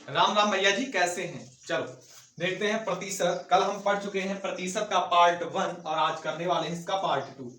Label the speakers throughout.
Speaker 1: राम राम भैया जी, कैसे हैं? चलो देखते हैं प्रतिशत। कल हम पढ़ चुके हैं प्रतिशत का पार्ट 1 और आज करने वाले हैं इसका पार्ट 2।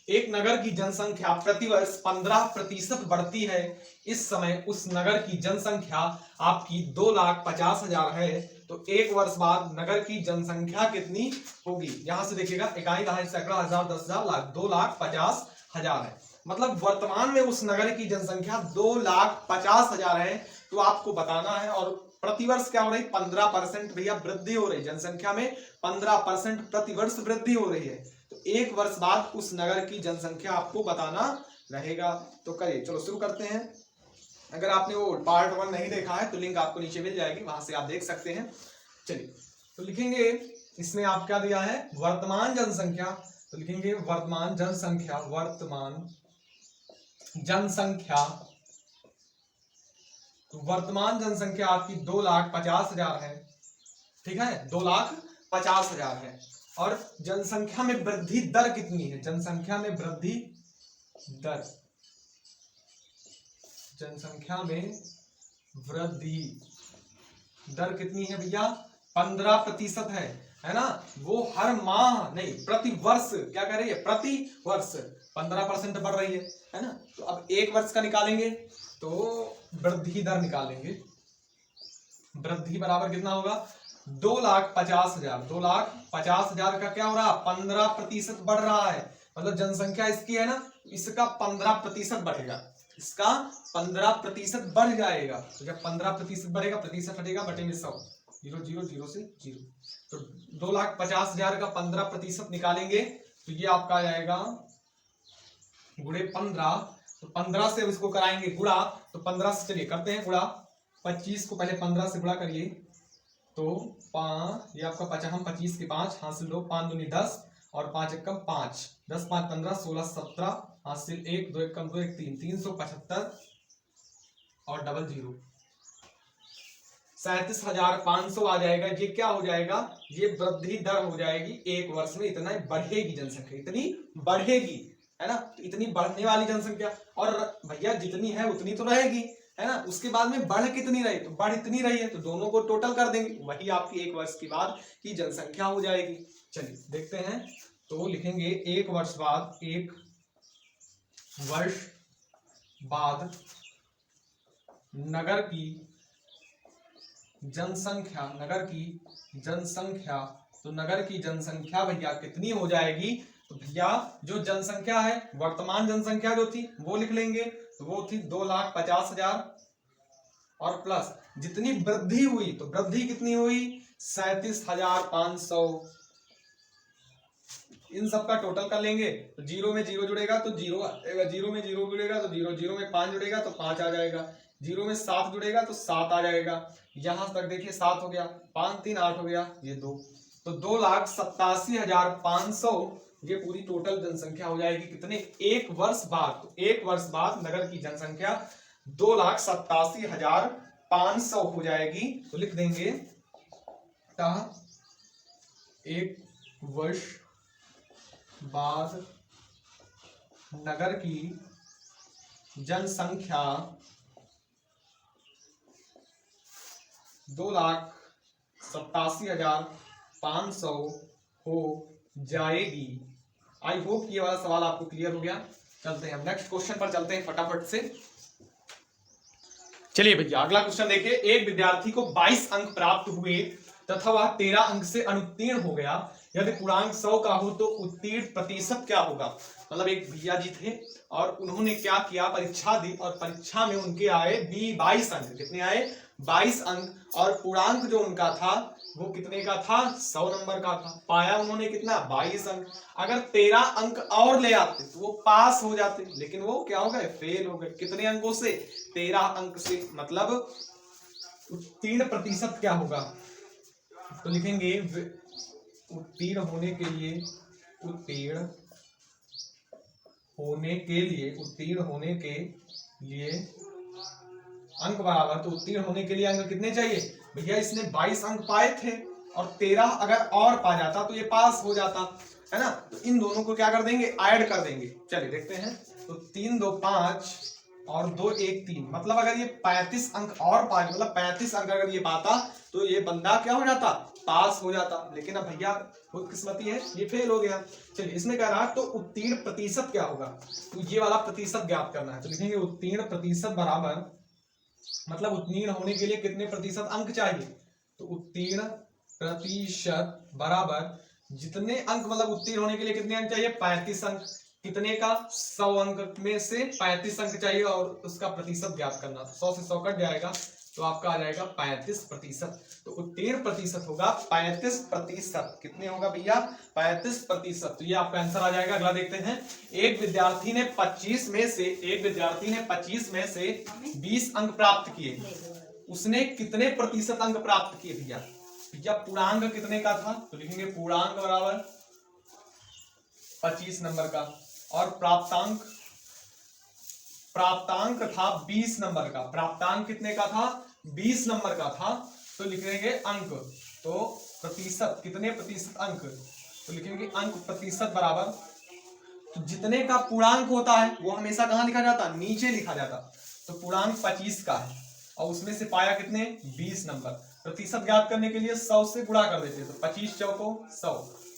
Speaker 1: एक नगर की जनसंख्या प्रतिवर्ष 15% बढ़ती है। इस समय उस नगर की जनसंख्या आपकी 2,50,000 है, तो एक वर्ष बाद नगर की जनसंख्या कितनी होगी? यहां से देखिएगा, इकाई, दहाई, सैकड़ा, हजार, 10,000, लाख, 2,50,000 है। मतलब वर्तमान में उस नगर की जनसंख्या 2,50,000 है, तो आपको बताना है। और प्रतिवर्ष क्या हो रही? 15% भैया वृद्धि हो रही, जनसंख्या में 15% प्रतिवर्ष वृद्धि हो रही है। तो एक वर्ष बाद उस नगर की जनसंख्या आपको बताना रहेगा। तो करिए, चलो शुरू करते हैं। अगर आपने वो पार्ट 1 नहीं देखा है तो लिंक आपको नीचे मिल जाएगी, वहां से आप देख सकते हैं। चलिए, तो लिखेंगे इसमें आप क्या दिया है? वर्तमान जनसंख्या। तो लिखेंगे वर्तमान जनसंख्या, वर्तमान जनसंख्या। तो वर्तमान जनसंख्या आपकी 2,50,000 है, ठीक है, 2,50,000 है। और जनसंख्या में वृद्धि दर कितनी है? जनसंख्या में वृद्धि दर, जनसंख्या में वृद्धि दर कितनी है भैया? 15% है ना। वो हर माह नहीं, प्रति वर्ष क्या कह रही है? प्रति वर्ष 15% बढ़ रही है ना। तो अब एक वर्ष का निकालेंगे तो वृद्धि दर निकालेंगे। वृद्धि बराबर कितना होगा? 2,50,000। 2,50,000 का क्या हो रहा? 15% बढ़ रहा है। मतलब जनसंख्या इसकी है ना, इसका 15% बढ़ेगा, इसका 15% बढ़ जाएगा। तो जब 15% बढ़ेगा, प्रतिशत हटेगा, बटे में 100, 0 0 0 से 0। तो 2,50,000 का 15% निकालेंगे तो ये आपका आ जाएगा गुणे 15। तो 15 से इसको कराएंगे गुणा, तो 15 से चलिए करते हैं गुणा। 25 को पहले 15 से गुणा करिए तो 5, ये आपका 50, हम 25 के 5 हासिल 2, 5 दूनी 10 और 5 एकम 5, 10 5 15, 16 17 हासिल 1, 2 एकम 2 1 3, 375 और डबल 0, 37,500 आ जाएगा। ये क्या हो जाएगा? ये वृद्धि दर हो जाएगी। एक वर्ष में इतना बढ़ेगी जनसंख्या, इतनी बढ़ेगी, है ना। तो इतनी बढ़ने वाली जनसंख्या, और भैया जितनी है उतनी तो रहेगी, है ना। उसके बाद में बढ़ कितनी रही? तो बढ़ इतनी रही है, तो दोनों को टोटल कर देंगे, वही आपकी एक वर्ष के बाद की जनसंख्या हो जाएगी। चलिए देखते हैं। तो लिखेंगे एक वर्ष बाद, एक वर्ष बाद नगर की जनसंख्या, नगर की जनसंख्या। तो नगर की जनसंख्या भैया कितनी हो जाएगी? तो भैया जो जनसंख्या है, वर्तमान जनसंख्या जो थी वो लिख लेंगे, तो वो थी 2,50,000 और प्लस जितनी वृद्धि हुई, तो वृद्धि कितनी हुई? 37,500। इन सब का टोटल कर लेंगे तो 0 में 0 जुड़ेगा तो 0 आएगा, 0 में 0 जुड़ेगा तो 0, 0 में 5 जुड़ेगा तो 5 आ जाएगा, 0 में 7 जुड़ेगा तो 7 आ जाएगा। यहां तक देखिए 7 हो गया, 5 3 8 हो गया, ये 2, तो 2,87,500 ये पूरी टोटल जनसंख्या हो जाएगी। कितने? एक वर्ष बाद। तो एक वर्ष बाद नगर की जनसंख्या 2,87,500 हो जाएगी। तो लिख देंगे एक वर्ष बाद नगर की जनसंख्या 2,87,500 हो जाएगी। आई होप ये वाला सवाल आपको क्लियर हो गया। चलते हैं नेक्स्ट क्वेश्चन पर, चलते हैं फटाफट से। चलिए भैया अगला क्वेश्चन देखिए। एक विद्यार्थी को 22 अंक प्राप्त हुए तथा वह 13 अंक से अनुत्तीर्ण हो गया। यदि पूर्णांक 100 का हो तो उत्तीर्ण प्रतिशत क्या होगा? मतलब एक भैया जी थे और उन्होंने क्या किया, परीक्षा दी और परीक्षा में उनके आए 22 अंक। कितने आए? 22 अंक। और पूर्णांक जो उनका था वो कितने का था? 100 नंबर का था। पाया उन्होंने कितना? 22 अंक। अगर 13 अंक और ले आते तो वो पास हो जाते, लेकिन वो क्या हो गए? फेल हो गए। कितने अंकों से? 13 अंक से। मतलब उत्तीर्ण प्रतिशत क्या होगा? तो लिखेंगे उत्तीर्ण होने के लिए, उत्तीर्ण होने के लिए, उत्तीर्ण होने के लिए अंक बराबर, तो उत्तीर्ण होने के लिए अंक कितने चाहिए भैया? इसने 22 अंक पाए थे और 13 अगर और पा जाता तो ये पास हो जाता, है ना। तो इन दोनों को क्या कर देंगे? ऐड कर देंगे। चलिए देखते हैं। तो 3 2 5 और 2 1 3, मतलब अगर ये 35 अंक और पा, मतलब 35 अंक अगर ये पाता तो ये बंदा क्या हो जाता, पास हो जाता। लेकिन अब भैया खुदकिस्मती है, ये फेल हो गया। चलिए इसमें कह रहा तो उत्तीर्ण प्रतिशत क्या होगा, तो ये वाला प्रतिशत ज्ञात करना है। तो लिखेंगे उत्तीर्ण प्रतिशत बराबर, मतलब उत्तीर्ण होने के लिए कितने प्रतिशत अंक चाहिए, तो उत्तीर्ण प्रतिशत बराबर जितने अंक, मतलब उत्तीर्ण होने के लिए कितने अंक चाहिए, 35 अंक। कितने का, 100 अंक में से 35 अंक चाहिए और उसका प्रतिशत ज्ञात करना। 100 से 100 कट जाएगा तो आपका आ जाएगा 35%। तो उत्तीर्ण प्रतिशत होगा 35%। कितने होगा भैया, 35%। तो ये आपका आंसर आ जाएगा। अगला देखते हैं, एक विद्यार्थी ने 25 में से 20 अंक प्राप्त किए, उसने कितने प्रतिशत अंक प्राप्त किए भैया। भैया पूर्णांक कितने का था, तो लिखेंगे पूर्णांक बराबर 25 नंबर का, और प्राप्तांक था 20 नंबर का। प्राप्तांक कितने का था, 20 नंबर का था। तो लिखेंगे अंक, तो प्रतिशत, कितने प्रतिशत अंक, तो लिखेंगे अंक प्रतिशत बराबर, तो जितने का पूर्णांक होता है वो हमेशा कहां लिखा जाता, नीचे लिखा जाता। तो पूर्णांक 25 का है और उसमें से पाया कितने, 20 नंबर। प्रतिशत ज्ञात करने के लिए 100 से गुणा कर देते, तो 25 चौको 100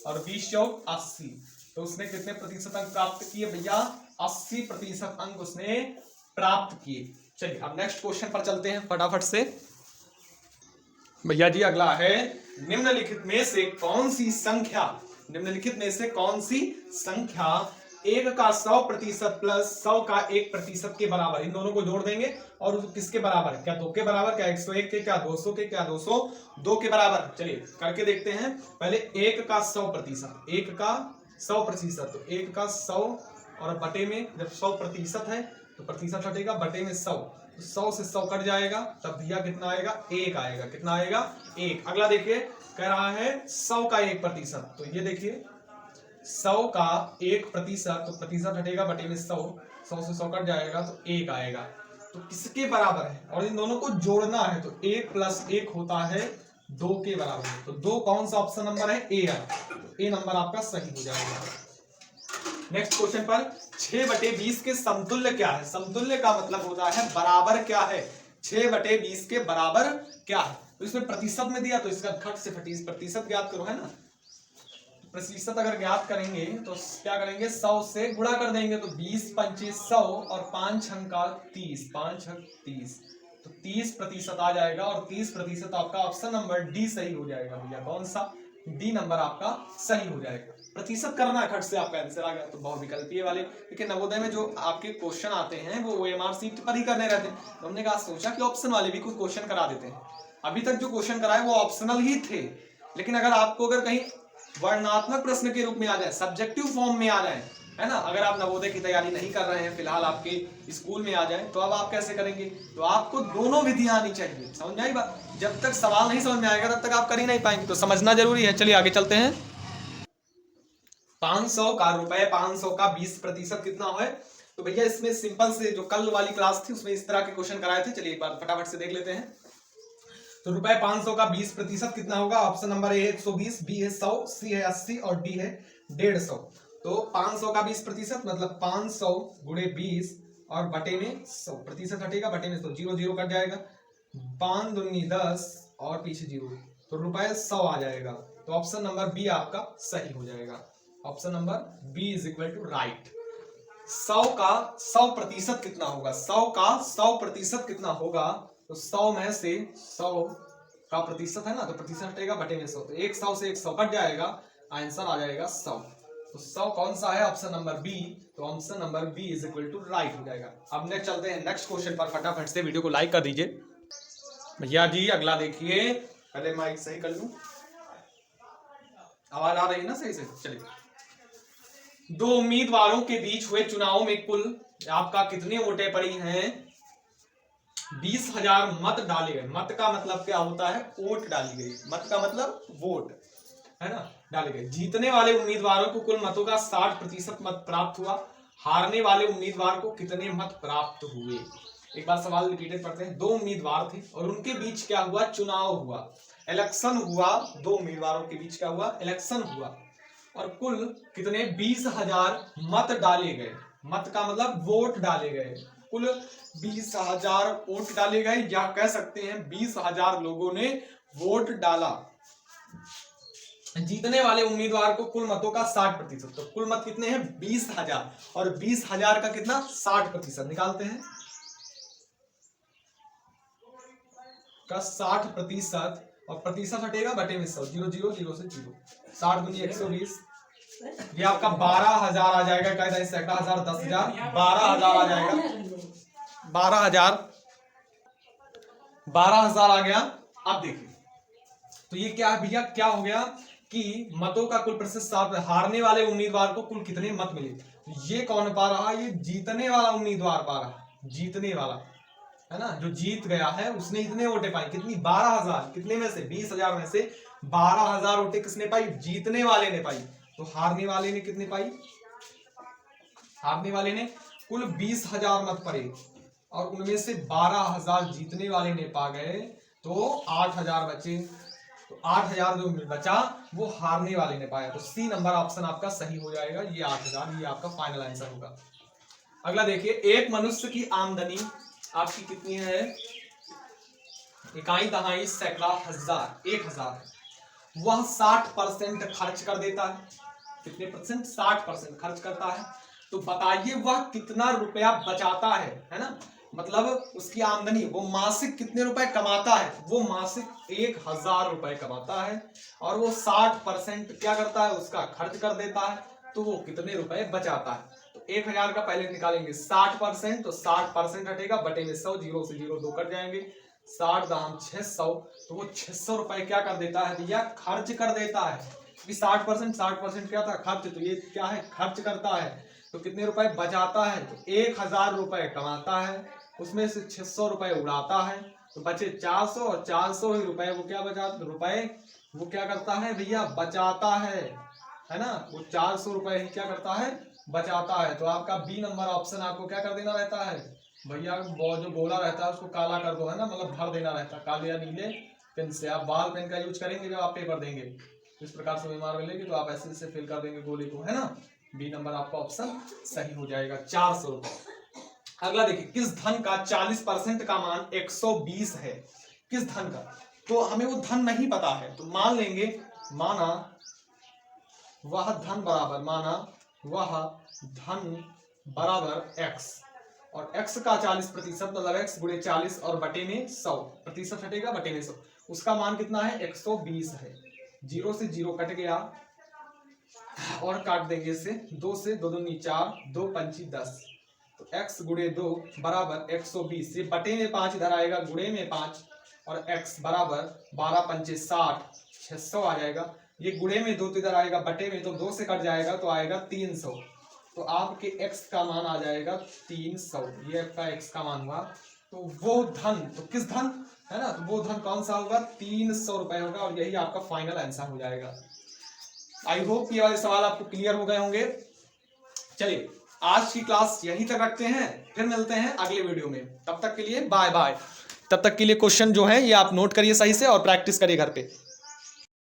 Speaker 1: और 20 चौक 80। तो उसने कितने प्रतिशत अंक प्राप्त किए भैया, 80% अंक उसने प्राप्त किए। चलिए अब नेक्स्ट क्वेश्चन पर चलते हैं फटाफट से भैया जी। अगला है, निम्नलिखित में से कौन सी संख्या 1 का 100% प्लस 100 का 1% के बराबर, इन दोनों को जोड़ देंगे और किसके बराबर, क्या 2 के बराबर, क्या 101 के, क्या 200 के, क्या 202 के बराबर। चलिए करके देखते हैं। पहले 1 का 100%, 1 का 100%, तो 1 का 100 और बटे में, जब 100% है तो प्रतिशत हटेगा, बटे में 100, तो 100 से 100 कट जाएगा, तब भैया कितना आएगा, 1 आएगा। कितना आएगा, 1। अगला देखिए, कह रहा है 100 का 1%, तो ये देखिए 100 का 1%, तो प्रतिशत हटेगा, बटे में 100, 100 से 100 कट जाएगा तो 1 आएगा। तो किसके बराबर है, और इन दोनों को जोड़ना है, तो 1 + 1 होता है 2 के बराबर। तो 2 कौन सा ऑप्शन नंबर है, ए है, तो ए नंबर आपका सही हो जाएगा। नेक्स्ट क्वेश्चन पर, 6/20 के समतुल्य क्या है। समतुल्य का मतलब होता है बराबर क्या है, 6/20 के बराबर क्या है। तो इसमें प्रतिशत में दिया तो इसका खट से प्रतिशत ज्ञात करो, है ना। प्रतिशत अगर ज्ञात करेंगे तो क्या करेंगे, 100 से गुणा कर देंगे, तो 20 × 5 = 100 और 5 × 30, 5 × 30, तो 30% आ जाएगा। और 30% आपका ऑप्शन नंबर डी सही हो जाएगा भैया। कौन सा, डी नंबर आपका सही हो जाएगा। प्रतिशत करना है, खट से आपका आंसर आ गया। तो बहुविकल्पीय वाले, लेकिन नवोदय में जो आपके क्वेश्चन आते हैं वो OMR शीट पर ही करने रहते हैं, तो हमने कहा सोचा कि ऑप्शन वाले भी कुछ क्वेश्चन करा देते हैं। अभी तक जो क्वेश्चन कराए वो ऑप्शनल ही थे, लेकिन अगर आपको अगर कहीं वर्णनात्मक प्रश्न के रूप में आ जाए, सब्जेक्टिव फॉर्म में आ जाए, है ना, अगर आप नवोदय की तैयारी नहीं कर रहे हैं, फिलहाल आपके स्कूल में आ जाए, तो अब आप कैसे करेंगे, तो आपको दोनों विधियां आनी चाहिए। समझ में आई बात। जब तक सवाल नहीं समझ में आएगा तब तक आप कर ही नहीं पाएंगे, तो समझना जरूरी है। चलिए आगे चलते हैं। 500 का रुपए 500 का 20% कितना है, तो भैया इसमें सिंपल से जो कल वाली क्लास थी उसमें इस तरह के क्वेश्चन कराए थे। चलिए एक बार फटाफट से देख लेते हैं। तो रुपए 500 का 20% कितना होगा, ऑप्शन नंबर ए है 120, बी है 100, सी है 80 और डी है 150। तो 500 का 20% मतलब 500 × 20 और बटे में 100, प्रतिशत हटेगा, बटे में 100, 0 0 कट जाएगा, 5 दूनी 10 और पीछे 0, तो रुपए 100 आ जाएगा। तो ऑप्शन नंबर बी आपका सही हो जाएगा। Option number B = right. 100 का 100% कितना होगा, 100 का 100% कितना होगा, तो 100 में से 100 का प्रतिशत है ना, तो प्रतिशत हटेगा, बटे में 100, तो 100 से 100 कट जाएगा, आंसर आ जाएगा 100। तो 100 कौन सा है, ऑप्शन नंबर बी। तो ऑप्शन नंबर बी = राइट हो जाएगा। अब नेक्स्ट चलते हैं नेक्स्ट क्वेश्चन पर। फटाफट से वीडियो को लाइक कर दीजिए भैया जी। अगला देखिए, पहले माइक सही कर लूं, आवाज आ रही है ना सही से। चलिए, 2 उम्मीदवारों के बीच हुए चुनाव में कुल आपका कितनी वोटें पड़ी हैं, 20,000 मत डाले गए। मत का मतलब क्या होता है, वोट डाली गई। मत का मतलब वोट, है ना, डाले गए। जीतने वाले उम्मीदवारों को कुल मतों का 60% मत प्राप्त हुआ। हारने वाले उम्मीदवार को कितने मत प्राप्त हुए। एक बार सवाल रिपीटेड पढ़ते हैं। 2 उम्मीदवार थे और उनके बीच क्या हुआ, चुनाव हुआ, इलेक्शन हुआ। 2 उम्मीदवारों के बीच क्या हुआ, इलेक्शन हुआ, और कुल कितने 20,000 मत डाले गए। मत का मतलब वोट डाले गए, कुल 20,000 वोट डाले गए, या कह सकते हैं 20,000 लोगों ने वोट डाला। जीतने वाले उम्मीदवार को कुल मतों का 60%, तो कुल मत कितने हैं 20,000, और 20,000 का कितना 60% निकालते हैं का 60%, और प्रतिशत हटेगा बटे में 100, 0 0 0 से 0, 60 दूनी 120, ये आपका 12,000 आ जाएगा। कहता है सैकड़ा हजार 10,000 12,000 आ जाएगा, 12,000 आ गया। अब देखिए तो ये क्या है भैया, क्या हो गया कि मतों का कुल प्रतिशत 60, हारने वाले उम्मीदवार को कुल कितने मत मिले, तो ये कौन पा रहा, ये जीतने वाला उम्मीदवार पा रहा, जीतने वाला है ना, जो जीत गया है उसने इतने वोटें पाई, कितनी 12,000, कितने में से 20,000 में से 12,000 वोटें किसने पाई, जीतने वाले ने पाई। तो हारने वाले ने कितने पाई, हारने वाले ने कुल 20,000 मत पड़े, और उनमें से 12,000 जीतने वाले ने पा गए, तो 8,000 बचे, तो 8,000 जो बचा वो हारने वाले ने पाया। तो सी नंबर ऑप्शन आपका सही हो जाएगा, ये 8,000, ये आपका फाइनल आंसर होगा। अगला देखिए, एक मनुष्य की आमदनी आपकी कितनी है, इकाई दहाई सैकड़ा हजार 1,000, वह 60% खर्च कर देता है, कितने परसेंट 60% खर्च करता है। तो बताइए वह कितना रुपया बचाता है ना, मतलब उसकी आमदनी, वो मासिक कितने रुपए कमाता है, वो मासिक 1,000 रुपए कमाता है, और वो 60% क्या करता है, उसका खर्च कर देता है, तो वो कितने रुपए बचाता है। तो 1,000 का पहले निकालेंगे 60%, तो 60% हटेगा बटे में 100, 0 से 0 2 कट जाएंगे, 60 दाम 600, तो वो 600 रुपए क्या कर देता है भैया, खर्च कर देता है। 60% क्या था, खर्च, तो ये क्या है, खर्च करता है। तो कितने रुपए बचाता है, तो 1,000 रुपए कमाता है, उसमें से 600 रुपए उड़ाता है, तो बचे 400, और 400 ही रुपए वो क्या बचाता, रुपए वो क्या करता है भैया, बचाता है ना, वो 400 रुपए ही क्या करता है, बचाता है। तो आपका बी नंबर ऑप्शन आपको क्या कर देना रहता है भैया, जो गोला रहता है उसको काला कर दो, है ना, मतलब भर देना रहता है काले या नीले पेन से। आप बाल पेन का यूज करेंगे जब आप पेपर देंगे, इस प्रकार से बीमार मिलेगी तो आप ऐसे फिल कर देंगे गोले को, है ना। बी नंबर आपका ऑप्शन सही हो जाएगा, 400 रुपए। अगला देखिए, किस धन का 40% का मान 120 है, किस धन का, तो हमें वो धन नहीं पता है, तो मान लेंगे, माना वह धन बराबर, माना वह धन बराबर x, और x का 40% मतलब x गुणे 40 और बटे में 100, प्रतिशत हटेगा बटे में 100, उसका मान कितना है 120 है। 0 से 0 कट गया, और काट देंगे इसे, 2 से 2 दूनी 4, 2 पंची 10, तो x गुणे 2 बराबर 120, ये बटे में 5 इधर आएगा, गुणे में 5, और x बराबर 12 पंचे 60, 600 आ जाएगा। ये गुणे में 2 तो इधर आएगा, बटे में तो 2 से कट जाएगा, तो आएगा 300, तो आपके x का मान आ जाएगा 300, ये आपका x का मान हुआ। तो वो धन, तो किस धन है ना, तो वो धन कौन सा होगा, 300 रुपए होगा, और यही आपका फाइनल आंसर हो जाएगा। आई होप ये वाले सवाल आपको क्लियर हो गए होंगे। चलिए आज की क्लास यहीं तक रखते हैं, फिर मिलते हैं अगले वीडियो में, तब तक के लिए बाय बाय। तब तक के लिए क्वेश्चन जो है ये आप नोट करिए सही से और प्रैक्टिस करिए घर पे।